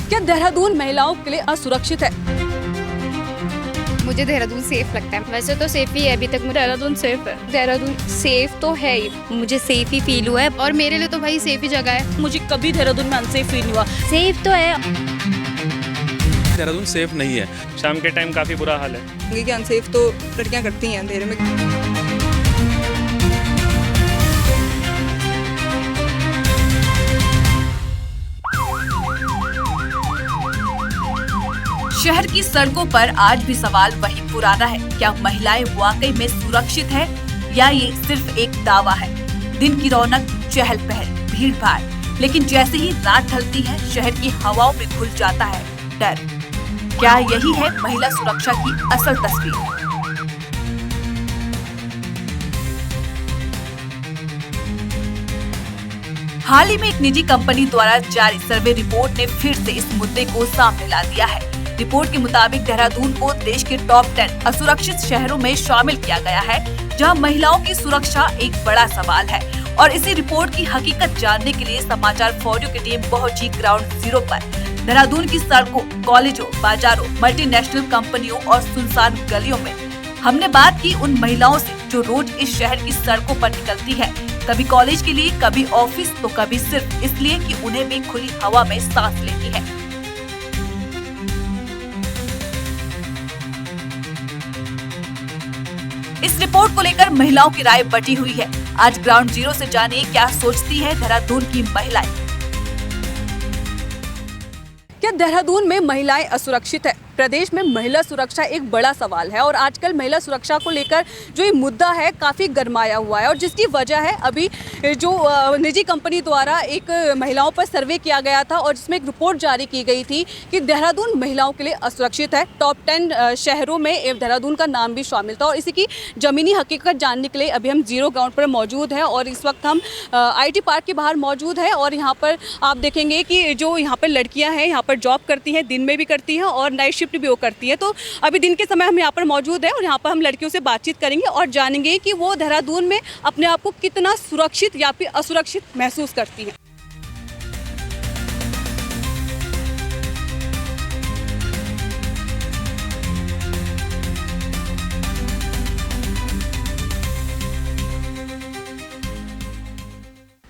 क्या देहरादून महिलाओं के लिए असुरक्षित है? मुझे देहरादून सेफ लगता है। वैसे तो सेफ ही है, अभी तक मुझे देहरादून सेफ है। देहरादून सेफ तो है ही, मुझे सेफ ही फील हुआ है और मेरे लिए तो भाई सेफ ही जगह है। मुझे कभी देहरादून में अनसेफ फील हुआ। सेफ तो है। देहरादून सेफ नहीं है। शाम के टाइम काफ़ी बुरा हाल है। क्योंकि अनसेफ तो लड़कियां करती हैं अंधेरे में। शहर की सड़कों पर आज भी सवाल वही पुराना है, क्या महिलाएं वाकई में सुरक्षित है या ये सिर्फ एक दावा है? दिन की रौनक, चहल पहल, भीड़ भाड़, लेकिन जैसे ही रात ढलती है शहर की हवाओं में घुल जाता है डर। क्या यही है महिला सुरक्षा की असल तस्वीर? हाल ही में एक निजी कंपनी द्वारा जारी सर्वे रिपोर्ट ने फिर से इस मुद्दे को सामने ला दिया है। रिपोर्ट के मुताबिक देहरादून को देश के टॉप 10 असुरक्षित शहरों में शामिल किया गया है, जहां महिलाओं की सुरक्षा एक बड़ा सवाल है। और इसी रिपोर्ट की हकीकत जानने के लिए समाचार फॉर यू की टीम पहुंची ग्राउंड जीरो पर। देहरादून की सड़कों, कॉलेजों, बाजारों, मल्टीनेशनल कंपनियों और सुनसान गलियों में हमने बात की उन महिलाओं से जो रोज इस शहर की सड़कों पर निकलती है, कभी कॉलेज के लिए, कभी ऑफिस, तो कभी सिर्फ इसलिए कि उन्हें भी खुली हवा में सांस लेनी है। इस रिपोर्ट को लेकर महिलाओं की राय बटी हुई है। आज ग्राउंड जीरो से जानिए क्या सोचती है देहरादून की महिलाएं। क्या देहरादून में महिलाएं असुरक्षित है? प्रदेश में महिला सुरक्षा एक बड़ा सवाल है और आजकल महिला सुरक्षा को लेकर जो ये मुद्दा है काफ़ी गरमाया हुआ है, और जिसकी वजह है अभी जो निजी कंपनी द्वारा एक महिलाओं पर सर्वे किया गया था और जिसमें एक रिपोर्ट जारी की गई थी कि देहरादून महिलाओं के लिए असुरक्षित है। टॉप 10 शहरों में देहरादून का नाम भी शामिल था और इसी की ज़मीनी हकीकत जानने के लिए अभी हम जीरो ग्राउंड पर मौजूद हैं और इस वक्त हम IT पार्क के बाहर मौजूद है। और यहाँ पर आप देखेंगे कि जो यहाँ पर लड़कियाँ हैं यहाँ पर जॉब करती हैं, दिन में भी करती हैं और नाइट शिफ्ट भी वो करती है। तो अभी दिन के समय हम यहाँ पर मौजूद है और यहाँ पर हम लड़कियों से बातचीत करेंगे और जानेंगे कि वो देहरादून में अपने आप को कितना सुरक्षित या फिर असुरक्षित महसूस करती हैं।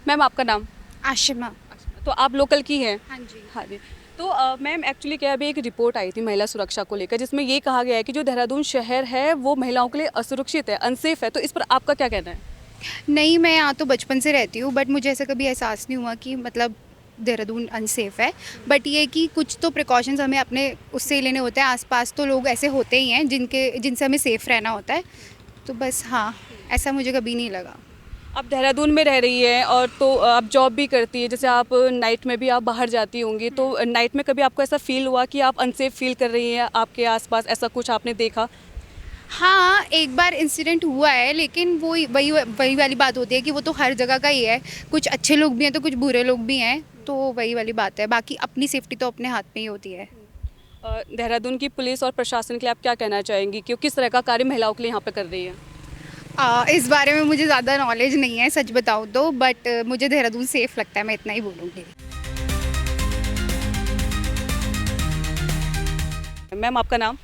मैम, आपका नाम? आशिमा। तो आप लोकल की हैं? हाँ जी। हाँ जी। तो मैम, एक्चुअली क्या अभी एक रिपोर्ट आई थी महिला सुरक्षा को लेकर जिसमें ये कहा गया है कि जो देहरादून शहर है वो महिलाओं के लिए असुरक्षित है, अनसेफ है। तो इस पर आपका क्या कहना है? नहीं, मैं यहाँ तो बचपन से रहती हूँ, बट मुझे ऐसा कभी एहसास नहीं हुआ कि मतलब देहरादून अनसेफ है। बट ये कि कुछ तो प्रिकॉशंस हमें अपने उससे लेने होते हैं। आसपास तो लोग ऐसे होते ही हैं जिनसे हमें सेफ़ रहना होता है। तो बस हाँ, ऐसा मुझे कभी नहीं लगा। आप देहरादून में रह रही हैं और तो आप जॉब भी करती है, जैसे आप नाइट में भी आप बाहर जाती होंगी, तो नाइट में कभी आपको ऐसा फील हुआ कि आप अनसेफ फील कर रही हैं? आपके आसपास ऐसा कुछ आपने देखा? हाँ, एक बार इंसिडेंट हुआ है, लेकिन वही वाली बात होती है कि वो तो हर जगह का ही है। कुछ अच्छे लोग भी हैं तो कुछ बुरे लोग भी हैं, तो वही वाली बात है। बाकी अपनी सेफ्टी तो अपने हाथ में ही होती है। देहरादून की पुलिस और प्रशासन के लिए आप क्या कहना चाहेंगी कि किस तरह का कार्य महिलाओं के लिए यहाँ पे कर रही है? इस बारे में मुझे ज़्यादा नॉलेज नहीं है, सच बताऊँ तो, बट मुझे देहरादून सेफ़ लगता है, मैं इतना ही बोलूँगी। मैम, आपका नाम?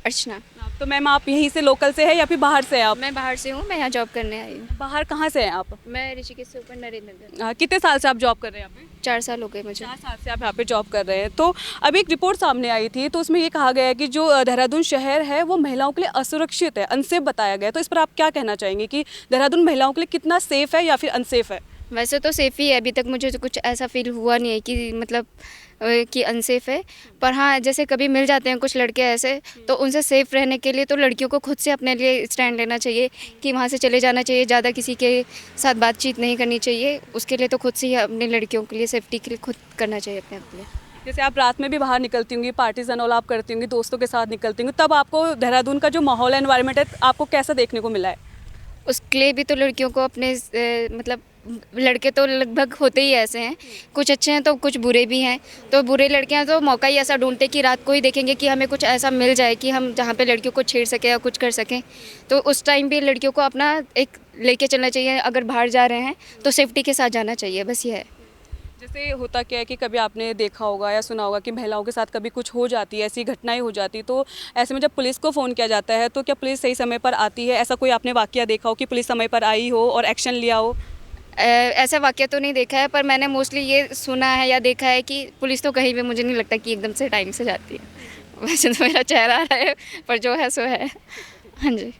अर्चना। तो मैम, आप यहीं से लोकल से हैं या फिर बाहर से हैं आप? मैं बाहर से हूँ, मैं यहाँ जॉब करने आई हूँ। बाहर कहाँ से हैं आप? मैं ऋषिकेश से ऊपर नरेंद्र नगर। कितने साल से आप जॉब कर रहे हैं यहाँ पे? 4 साल हो गए मुझे। 4 साल से आप यहाँ पे जॉब कर रहे हैं। तो अभी एक रिपोर्ट सामने आई थी, तो उसमें ये कहा गया है कि जो देहरादून शहर है वो महिलाओं के लिए असुरक्षित है, अनसेफ बताया गया है। तो इस पर आप क्या कहना चाहेंगे कि देहरादून महिलाओं के लिए कितना सेफ है या फिर अनसेफ है? वैसे तो सेफ़ ही है, अभी तक मुझे कुछ ऐसा फील हुआ नहीं है कि मतलब कि अनसेफ है। पर हाँ, जैसे कभी मिल जाते हैं कुछ लड़के ऐसे, तो उनसे सेफ़ रहने के लिए तो लड़कियों को खुद से अपने लिए स्टैंड लेना चाहिए कि वहाँ से चले जाना चाहिए, ज़्यादा किसी के साथ बातचीत नहीं करनी चाहिए। उसके लिए तो खुद से ही अपने लड़कियों के लिए सेफ्टी के लिए खुद करना चाहिए अपने लिए। जैसे आप रात में भी बाहर निकलती होंगी, पार्टीज एंड ऑल आप करती होंगी, दोस्तों के साथ निकलती होंगी, तब आपको देहरादून का जो माहौल है, एनवायरनमेंट है, आपको कैसा देखने को मिला है? उसके लिए भी तो लड़कियों को अपने मतलब लड़के तो लगभग होते ही ऐसे हैं, कुछ अच्छे हैं तो कुछ बुरे भी हैं। तो बुरे लड़के हैं तो मौका ही ऐसा ढूंढते कि रात को ही देखेंगे कि हमें कुछ ऐसा मिल जाए कि हम जहाँ पे लड़कियों को छेड़ सकें या कुछ कर सकें। तो उस टाइम भी लड़कियों को अपना एक लेके चलना चाहिए। अगर बाहर जा रहे हैं तो सेफ्टी के साथ जाना चाहिए, बस ये है। जैसे होता क्या है कि कभी आपने देखा होगा या सुना होगा कि महिलाओं के साथ कभी कुछ हो जाती है, ऐसी घटनाएं हो जाती, तो ऐसे में जब पुलिस को फ़ोन किया जाता है तो क्या पुलिस सही समय पर आती है? ऐसा कोई आपने वाकया देखा हो कि पुलिस समय पर आई हो और एक्शन लिया हो? ऐसा वाक़या तो नहीं देखा है, पर मैंने मोस्टली ये सुना है या देखा है कि पुलिस तो कहीं भी मुझे नहीं लगता कि एकदम से टाइम से जाती है। वैसे तो मेरा चेहरा आ रहा है, पर जो है सो है। हाँ जी।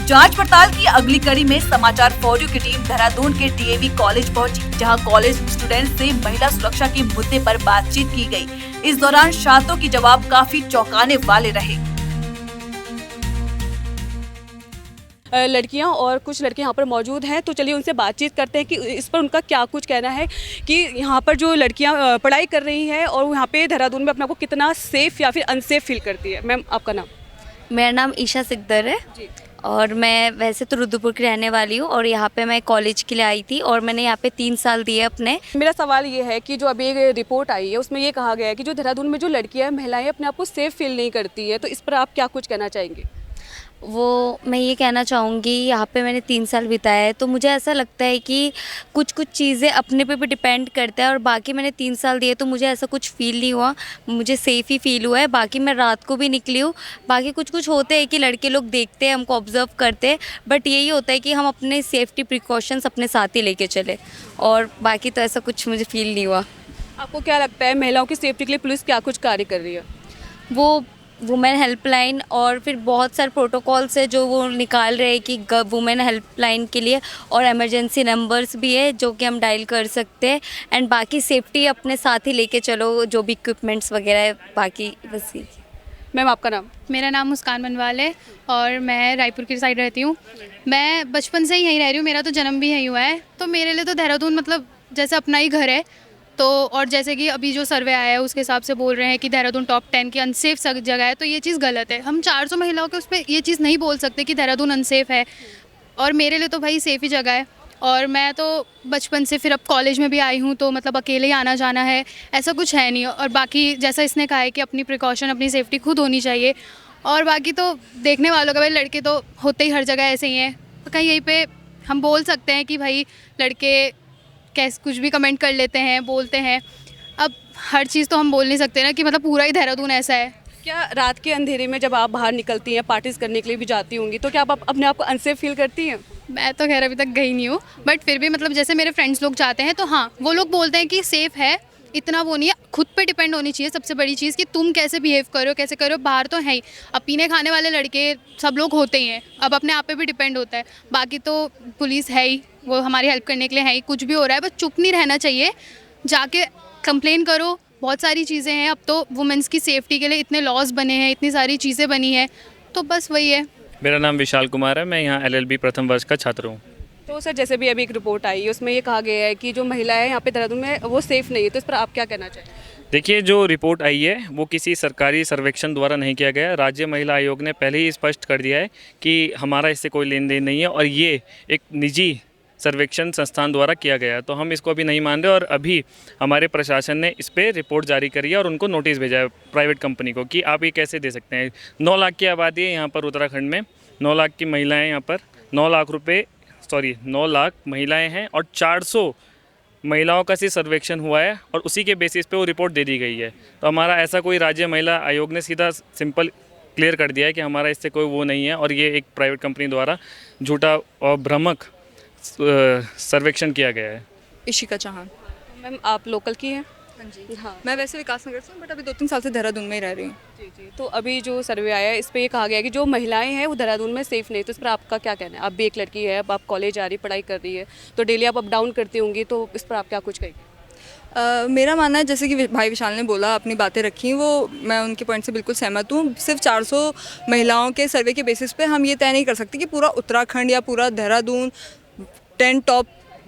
जांच पड़ताल की अगली कड़ी में समाचार फॉर यू की टीम देहरादून के डीएवी कॉलेज पहुंची, जहां कॉलेज स्टूडेंट्स से महिला सुरक्षा के मुद्दे पर बातचीत की गई। इस दौरान छात्रों के जवाब काफी चौंकाने वाले रहे। लड़कियां और कुछ लड़के यहाँ पर मौजूद हैं, तो चलिए उनसे बातचीत करते हैं कि इस पर उनका क्या कुछ कहना है कि यहाँ पर जो लड़कियां पढ़ाई कर रही हैं और यहाँ पे देहरादून में अपने आप को कितना सेफ़ या फिर अनसेफ फील करती है। मैम, आपका नाम? मेरा नाम ईशा सिकदर है जी। और मैं वैसे तो रुद्रपुर की रहने वाली हूँ और यहाँ पे मैं कॉलेज के लिए आई थी और मैंने यहाँ पे 3 साल दिए अपने। मेरा सवाल ये है कि जो अभी एक रिपोर्ट आई है उसमें ये कहा गया है कि जो देहरादून में जो लड़कियां महिलाएं अपने आप को सेफ फील नहीं करती है, तो इस पर आप क्या कुछ कहना चाहेंगे? वो मैं ये कहना चाहूँगी, यहाँ पे मैंने 3 साल बिताया है तो मुझे ऐसा लगता है कि कुछ कुछ चीज़ें अपने पे भी डिपेंड करता है और बाकी मैंने 3 साल दिए तो मुझे ऐसा कुछ फ़ील नहीं हुआ, मुझे सेफ़ ही फ़ील हुआ है। बाकी मैं रात को भी निकली हूँ, बाकी कुछ कुछ होते हैं कि लड़के लोग देखते हैं, हमको ऑब्ज़र्व करते हैं, बट यही होता है कि हम अपने सेफ्टी प्रिकॉशंस अपने साथ ही लेके चले और बाकी तो ऐसा कुछ मुझे फ़ील नहीं हुआ। आपको क्या लगता है महिलाओं की सेफ्टी के लिए पुलिस क्या कुछ कार्य कर रही है? वो वुमेन हेल्पलाइन और फिर बहुत सारे प्रोटोकॉल्स है जो वो निकाल रहे हैं कि वुमेन हेल्पलाइन के लिए, और इमरजेंसी नंबर्स भी है जो कि हम डायल कर सकते हैं। एंड बाकी सेफ्टी अपने साथ ही लेके चलो, जो भी इक्विपमेंट्स वगैरह है, बाकी बस यही। मैम, आपका नाम? मेरा नाम मुस्कान बनवाल है और मैं रायपुर की साइड रहती हूँ। मैं बचपन से ही यहीं रह रही हूँ, मेरा तो जन्म भी यहीं हुआ है, तो मेरे लिए तो देहरादून मतलब जैसे अपना ही घर है। तो और जैसे कि अभी जो सर्वे आया है उसके हिसाब से बोल रहे हैं कि देहरादून टॉप 10 की अनसेफ जगह है, तो ये चीज़ गलत है। हम 400 महिलाओं के उस पर ये चीज़ नहीं बोल सकते कि देहरादून अनसेफ है, और मेरे लिए तो भाई सेफ़ ही जगह है। और मैं तो बचपन से फिर अब कॉलेज में भी आई हूँ, तो मतलब अकेले ही आना जाना है, ऐसा कुछ है नहीं। और बाकी जैसा इसने कहा है कि अपनी प्रिकॉशन, अपनी सेफ्टी खुद होनी चाहिए, और बाकी तो देखने वालों का, भाई लड़के तो होते ही हर जगह ऐसे ही हैं, तो कहीं यहीं पे हम बोल सकते हैं कि भाई लड़के कैसे कुछ भी कमेंट कर लेते हैं, बोलते हैं। अब हर चीज़ तो हम बोल नहीं सकते ना कि मतलब पूरा ही देहरादून ऐसा है। क्या रात के अंधेरे में जब आप बाहर निकलती हैं, पार्टीज करने के लिए भी जाती होंगी, तो क्या आप अपने आप को अनसेफ फील करती हैं? मैं तो खैर अभी तक गई नहीं हूँ, बट फिर भी मतलब जैसे मेरे फ्रेंड्स लोग जाते हैं तो हाँ, वो लोग बोलते हैं कि सेफ़ है, इतना वो नहीं है। खुद पे डिपेंड होनी चाहिए सबसे बड़ी चीज़ कि तुम कैसे बिहेव करो, कैसे करो। बाहर तो है ही, अब पीने खाने वाले लड़के सब लोग होते ही हैं, अब अपने आप पे भी डिपेंड होता है। बाकी तो पुलिस है ही, वो हमारी हेल्प करने के लिए है ही। कुछ भी हो रहा है बस चुप नहीं रहना चाहिए, जाके कंप्लेन करो। बहुत सारी चीज़ें हैं, अब तो वुमेंस की सेफ्टी के लिए इतने लॉज बने हैं, इतनी सारी चीज़ें बनी हैं, तो बस वही है। मेरा नाम विशाल कुमार है, मैं यहाँ LLB प्रथम वर्ष का छात्र हूँ। तो सर, जैसे भी अभी एक रिपोर्ट आई है उसमें ये कहा गया है कि जो महिलाएं यहाँ पे देहरादून में वो सेफ़ नहीं है, तो इस पर आप क्या कहना चाहेंगे? देखिए, जो रिपोर्ट आई है वो किसी सरकारी सर्वेक्षण द्वारा नहीं किया गया है। राज्य महिला आयोग ने पहले ही स्पष्ट कर दिया है कि हमारा इससे कोई लेन देन नहीं है और ये एक निजी सर्वेक्षण संस्थान द्वारा किया गया है, तो हम इसको अभी नहीं मान रहे। और अभी हमारे प्रशासन ने इस पर रिपोर्ट जारी करी है और उनको नोटिस भेजा है प्राइवेट कंपनी को कि आप ये कैसे दे सकते हैं। 9 लाख की आबादी है यहाँ पर उत्तराखंड में, 9 लाख की महिलाएं यहाँ पर, 9 लाख महिलाएं हैं और 400 महिलाओं का सिर्फ सर्वेक्षण हुआ है और उसी के बेसिस पे वो रिपोर्ट दे दी गई है। तो हमारा ऐसा कोई राज्य महिला आयोग ने सीधा सिंपल क्लियर कर दिया है कि हमारा इससे कोई वो नहीं है और ये एक प्राइवेट कंपनी द्वारा झूठा और भ्रामक सर्वेक्षण किया गया है। इशिका चौहान। मैम, आप लोकल की हैं? हाँ जी। हाँ मैं वैसे विकास नगर से हूँ, बट अभी 2-3 साल से देहरादून में ही रह रही हूँ। जी। तो अभी जो सर्वे आया है इस पे ये कहा गया है कि जो महिलाएं हैं वो देहरादून में सेफ़ नहीं, तो इस पर आपका क्या कहना है? आप भी एक लड़की है, अब आप कॉलेज जा रही, पढ़ाई कर रही है, तो डेली आप अप डाउन करती होंगी, तो इस पर आप क्या कुछ कहेंगे? मेरा मानना है, जैसे कि भाई विशाल ने बोला, अपनी बातें रखी, वो मैं उनके पॉइंट से बिल्कुल सहमत हूँ। सिर्फ 400 महिलाओं के सर्वे के बेसिस पे हम ये तय नहीं कर सकते कि पूरा उत्तराखंड या पूरा देहरादून 10 टॉप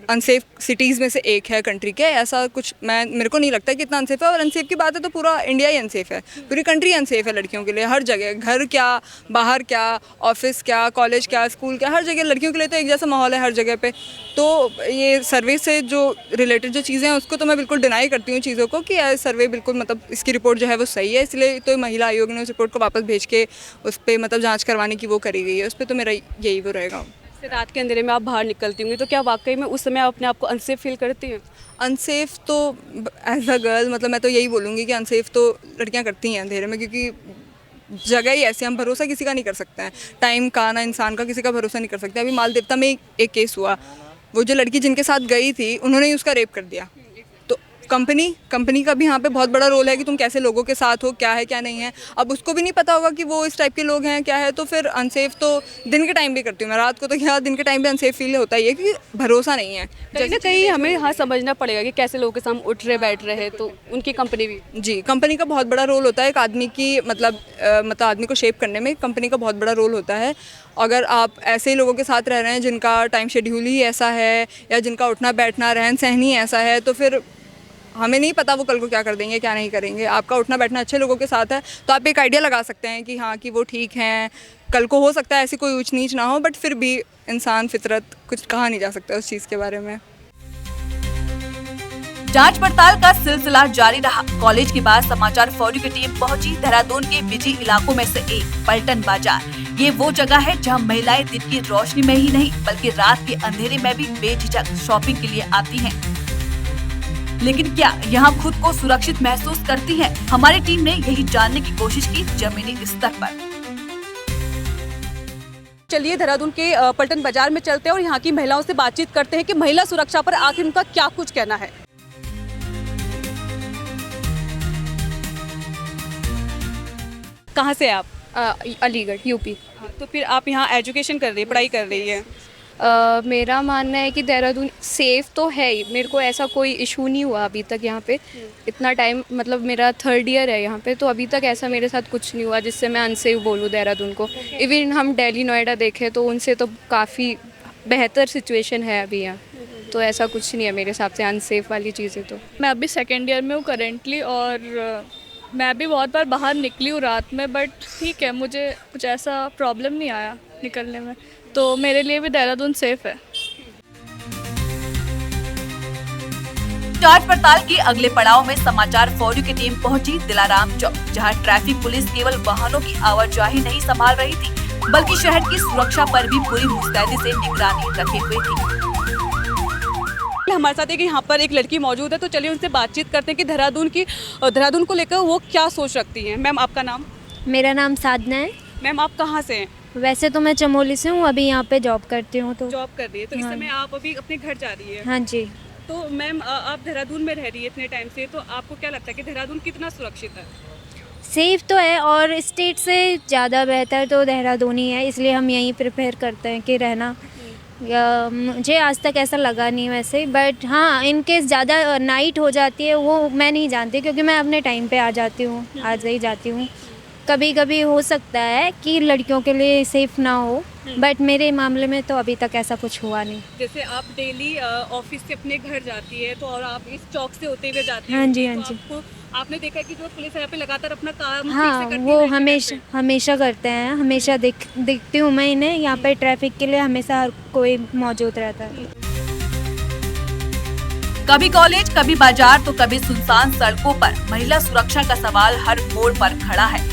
अनसेफ सिटीज़ में से एक है कंट्री के। ऐसा कुछ मेरे को नहीं लगता कि इतना अनसेफ है। और अनसेफ की बात है तो पूरा इंडिया ही अनसेफ है, पूरी कंट्री अनसेफ है लड़कियों के लिए। हर जगह, घर क्या, बाहर क्या, ऑफिस क्या, कॉलेज क्या, स्कूल क्या, हर जगह लड़कियों के लिए तो एक जैसा माहौल है हर जगह पे। तो ये सर्वे से जो रिलेटेड जो चीज़ें हैं उसको तो मैं बिल्कुल डिनाई करती हूँ चीज़ों को कि सर्वे बिल्कुल मतलब इसकी रिपोर्ट जो है वो सही है। इसलिए तो महिला आयोग ने उस रिपोर्ट को वापस भेज के उस पर मतलब जाँच करवाने की वो करी गई है। उस पर तो मेरा यही वो रहेगा। जैसे रात के अंधेरे में आप बाहर निकलती होंगी तो क्या वाकई में उस समय आप अपने आप को अनसेफ फील करती हैं? अनसेफ तो एज अ गर्ल मतलब मैं तो यही बोलूँगी कि अनसेफ तो लड़कियां करती हैं अंधेरे में, क्योंकि जगह ही ऐसी, हम भरोसा किसी का नहीं कर सकते हैं, टाइम का ना इंसान का, किसी का भरोसा नहीं कर सकते। अभी मालदेवता में एक केस हुआ, वो जो लड़की जिनके साथ गई थी उन्होंने ही उसका रेप कर दिया। तो कंपनी का भी यहाँ पे बहुत बड़ा रोल है कि तुम कैसे लोगों के साथ हो, क्या है क्या नहीं है। अब उसको भी नहीं पता होगा कि वो इस टाइप के लोग हैं क्या है, तो फिर अनसेफ तो दिन के टाइम भी करती हूँ मैं, रात को तो क्या दिन के टाइम भी अनसेफ फील होता ही है क्योंकि भरोसा नहीं है। कहीं ना कहीं हमें यहाँ समझना पड़ेगा कि कैसे लोगों के सामने उठ रहे बैठ रहे हैं, तो उनकी कंपनी भी जी, कंपनी का बहुत बड़ा रोल होता है एक आदमी की मतलब आदमी को शेप करने में कंपनी का बहुत बड़ा रोल होता है। अगर आप ऐसे ही लोगों के साथ रह रहे हैं जिनका टाइम शेड्यूल ही ऐसा है या जिनका उठना बैठना रहन सहन ही ऐसा है, तो फिर हमें नहीं पता वो कल को क्या कर देंगे क्या नहीं करेंगे। आपका उठना बैठना अच्छे लोगों के साथ है तो आप एक आइडिया लगा सकते हैं कि हाँ कि वो ठीक हैं। कल को हो सकता है ऐसी कोई ऊंच नीच ना हो, बट फिर भी इंसान फितरत कुछ कहा नहीं जा सकता उस चीज़ के बारे में। जांच पड़ताल का सिलसिला जारी रहा। कॉलेज के बाद समाचार फौरी की टीम पहुंची देहरादून के बिजी इलाकों में से एक पलटन बाजार। ये वो जगह है जहां महिलाएं दिन की रोशनी में ही नहीं बल्कि रात के अंधेरे में भी बेझिझक शॉपिंग के लिए आती हैं। लेकिन क्या यहाँ खुद को सुरक्षित महसूस करती हैं? हमारी टीम ने यही जानने की कोशिश की जमीनी स्तर पर। चलिए देहरादून के पलटन बाजार में चलते हैं और यहाँ की महिलाओं से बातचीत करते हैं कि महिला सुरक्षा पर आखिर उनका क्या कुछ कहना है। कहाँ से आप? अलीगढ़ यूपी। तो फिर आप यहाँ एजुकेशन कर रही है, पढ़ाई कर रही है। मेरा मानना है कि देहरादून सेफ़ तो है ही, मेरे को ऐसा कोई इशू नहीं हुआ अभी तक यहाँ पे। इतना टाइम मतलब मेरा 3rd ईयर है यहाँ पे, तो अभी तक ऐसा मेरे साथ कुछ नहीं हुआ जिससे मैं अनसेफ बोलूँ देहरादून को। इवन हम दिल्ली नोएडा देखें तो उनसे तो काफ़ी बेहतर सिचुएशन है अभी यहाँ, तो ऐसा कुछ नहीं है मेरे हिसाब से अनसेफ वाली चीज़ें। तो मैं अभी 2nd ईयर में हूँ करेंटली, और मैं भी बहुत बार बाहर निकली हूँ रात में, बट ठीक है, मुझे कुछ ऐसा प्रॉब्लम नहीं आया निकलने में, तो मेरे लिए भी देहरादून सेफ है। जांच पड़ताल के अगले पड़ाव में समाचार फौरी की टीम पहुंची दिलाराम चौक, जहां ट्रैफिक पुलिस केवल वाहनों की आवाजाही नहीं संभाल रही थी बल्कि शहर की सुरक्षा पर भी पूरी मुस्तैदी से निगरानी रखे हुए थी। हमारे साथ एक यहाँ पर एक लड़की मौजूद है, तो चलिए उनसे बातचीत करते हैं कि देहरादून को लेकर वो क्या सोच रखती हैं। मैम आपका नाम? मेरा नाम साधना है। मैम आप कहाँ से हैं? वैसे तो मैं चमोली से हूँ, अभी यहाँ पे जॉब करती हूँ। तो जॉब कर रही है, तो इस हाँ। समय आप अभी अपने घर जा रही है? हाँ जी। तो मैम आप देहरादून में रह रही है इतने टाइम से, तो आपको क्या लगता है कि देहरादून कितना सुरक्षित है? सेफ तो है, और स्टेट से ज़्यादा बेहतर तो देहरादून ही है, इसलिए हम यहीं प्रेफर करते हैं कि रहना। या मुझे आज तक ऐसा लगा नहीं वैसे, बट हाँ इन केस ज़्यादा नाइट हो जाती है वो मैं नहीं जानती, क्योंकि मैं अपने टाइम पे आ जाती हूँ, आज ही जाती हूँ। कभी कभी हो सकता है कि लड़कियों के लिए सेफ ना हो, बट मेरे मामले में तो अभी तक ऐसा कुछ हुआ नहीं। जैसे आप डेली ऑफिस से अपने घर जाती है, तो और आप इस चौक से होते हुए जाती हाँ हैं, जी, तो हाँ जी। आपने देखा है कि जो पुलिस यहाँ पे लगातार अपना काम ठीक हाँ से करती वो रहती है हमेशा करते हैं, हमेशा देखती हूँ मैं इन्हें। यहाँ पे ट्रैफिक के लिए हमेशा हर कोई मौजूद रहता है। कभी कॉलेज, कभी बाजार तो कभी सुनसान सड़कों पर महिला सुरक्षा का सवाल हर मोड़ पर खड़ा है।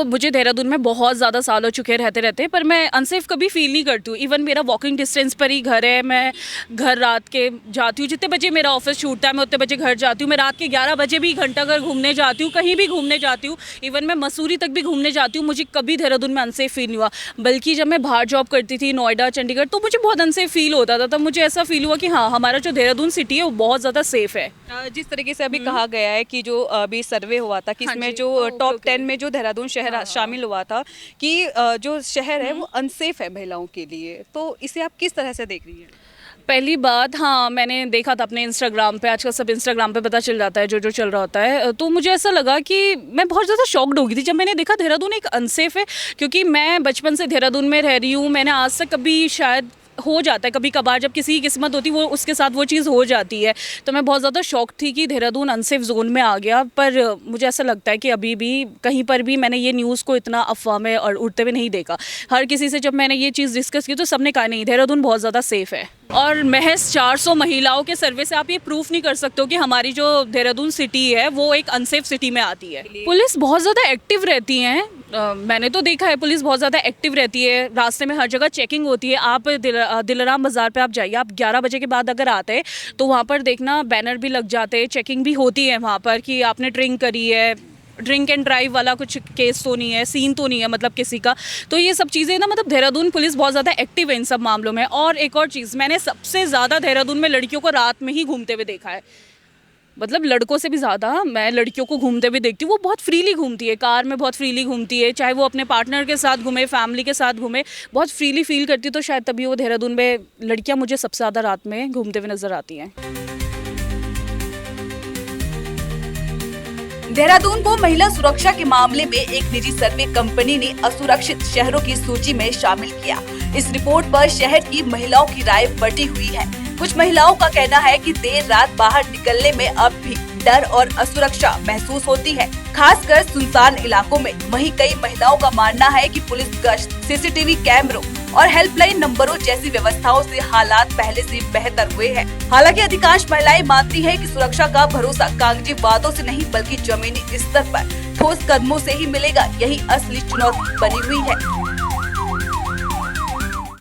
मुझे देहरादून में बहुत ज़्यादा साल हो चुके हैं रहते पर मैं अनसेफ कभी फील नहीं करती हूँ। इवन मेरा वॉकिंग डिस्टेंस पर ही घर है, मैं घर रात के जाती हूँ, जितने बजे मेरा ऑफिस छूटता है मैं उतने बजे घर जाती हूँ। मैं रात के 11 बजे भी घंटाघर घूमने जाती हूँ, कहीं भी घूमने जाती हूँ, इवन मैं मसूरी तक भी घूमने जाती हूँ। मुझे कभी देहरादून में अनसेफ फील नहीं हुआ, बल्कि जब मैं बाहर जॉब करती थी नोएडा चंडीगढ़, तो मुझे बहुत अनसेफ फील होता था। तब मुझे ऐसा फील हुआ कि हाँ हमारा जो देहरादून सिटी है वो बहुत ज़्यादा सेफ है। जिस तरीके से अभी कहा गया है कि जो अभी सर्वे हुआ था कि इसमें जो टॉप 10 में जो देहरादून शहर शामिल हुआ था कि जो शहर है वो अनसेफ है महिलाओं के लिए, तो इसे आप किस तरह से देख रही हैं? पहली बात, हाँ मैंने देखा था अपने इंस्टाग्राम पे, आजकल सब इंस्टाग्राम पे पता चल जाता है जो जो चल रहा होता है, तो मुझे ऐसा लगा कि मैं बहुत ज़्यादा शॉक्ड हो गई थी जब मैंने देखा देहरादून एक अनसेफ है। क्योंकि मैं बचपन से देहरादून में रह रही हूँ, मैंने आज तक कभी शायद हो जाता है कभी कभार जब किसी की किस्मत होती वो उसके साथ वो चीज़ हो जाती है, तो मैं बहुत ज़्यादा शॉक थी कि देहरादून अनसेफ जोन में आ गया। पर मुझे ऐसा लगता है कि अभी भी कहीं पर भी मैंने ये न्यूज़ को इतना अफवाह में और उड़ते हुए नहीं देखा। हर किसी से जब मैंने ये चीज़ डिस्कस की तो सबने कहा नहीं देहरादून बहुत ज़्यादा सेफ़ है। और महज 400 महिलाओं के सर्वे से आप ये प्रूफ नहीं कर सकते हो कि हमारी जो देहरादून सिटी है वो एक अनसेफ सिटी में आती है। पुलिस बहुत ज़्यादा एक्टिव रहती हैं, मैंने तो देखा है पुलिस बहुत ज़्यादा एक्टिव रहती है, रास्ते में हर जगह चेकिंग होती है। आप दिलराम बाज़ार पे आप जाइए, आप 11 बजे के बाद अगर आते हैं तो वहाँ पर देखना बैनर भी लग जाते हैं, चेकिंग भी होती है वहाँ पर कि आपने ड्रिंक करी है, ड्रिंक एंड ड्राइव वाला कुछ केस तो नहीं है, सीन तो नहीं है मतलब किसी का। तो ये सब चीज़ें ना, मतलब देहरादून पुलिस बहुत ज़्यादा एक्टिव है इन सब मामलों में। और एक और चीज़, मैंने सबसे ज़्यादा देहरादून में लड़कियों को रात में ही घूमते हुए देखा है। मतलब लड़कों से भी ज़्यादा मैं लड़कियों को घूमते हुए देखती हूँ। वो बहुत फ्रीली घूमती है, कार में बहुत फ्रीली घूमती है, चाहे वो अपने पार्टनर के साथ घूमे, फैमिली के साथ घूमे, बहुत फ्रीली फील करती है। तो शायद तभी वो देहरादून में लड़कियाँ मुझे सबसे ज़्यादा रात में घूमते हुए नज़र आती हैं। देहरादून को महिला सुरक्षा के मामले में एक निजी सर्वे कंपनी ने असुरक्षित शहरों की सूची में शामिल किया। इस रिपोर्ट पर शहर की महिलाओं की राय बटी हुई है। कुछ महिलाओं का कहना है कि देर रात बाहर निकलने में अब भी डर और असुरक्षा महसूस होती है, खासकर सुनसान इलाकों में। वहीं कई महिलाओं का मानना है कि पुलिस गश्त, सीसीटीवी कैमरों और हेल्पलाइन नंबरों जैसी व्यवस्थाओं से हालात पहले से बेहतर हुए हैं। हालांकि अधिकांश महिलाएं मानती हैं कि सुरक्षा का भरोसा कागजी वादों से नहीं बल्कि जमीनी स्तर पर ठोस कदमों से ही मिलेगा। यही असली चुनौती बनी हुई है।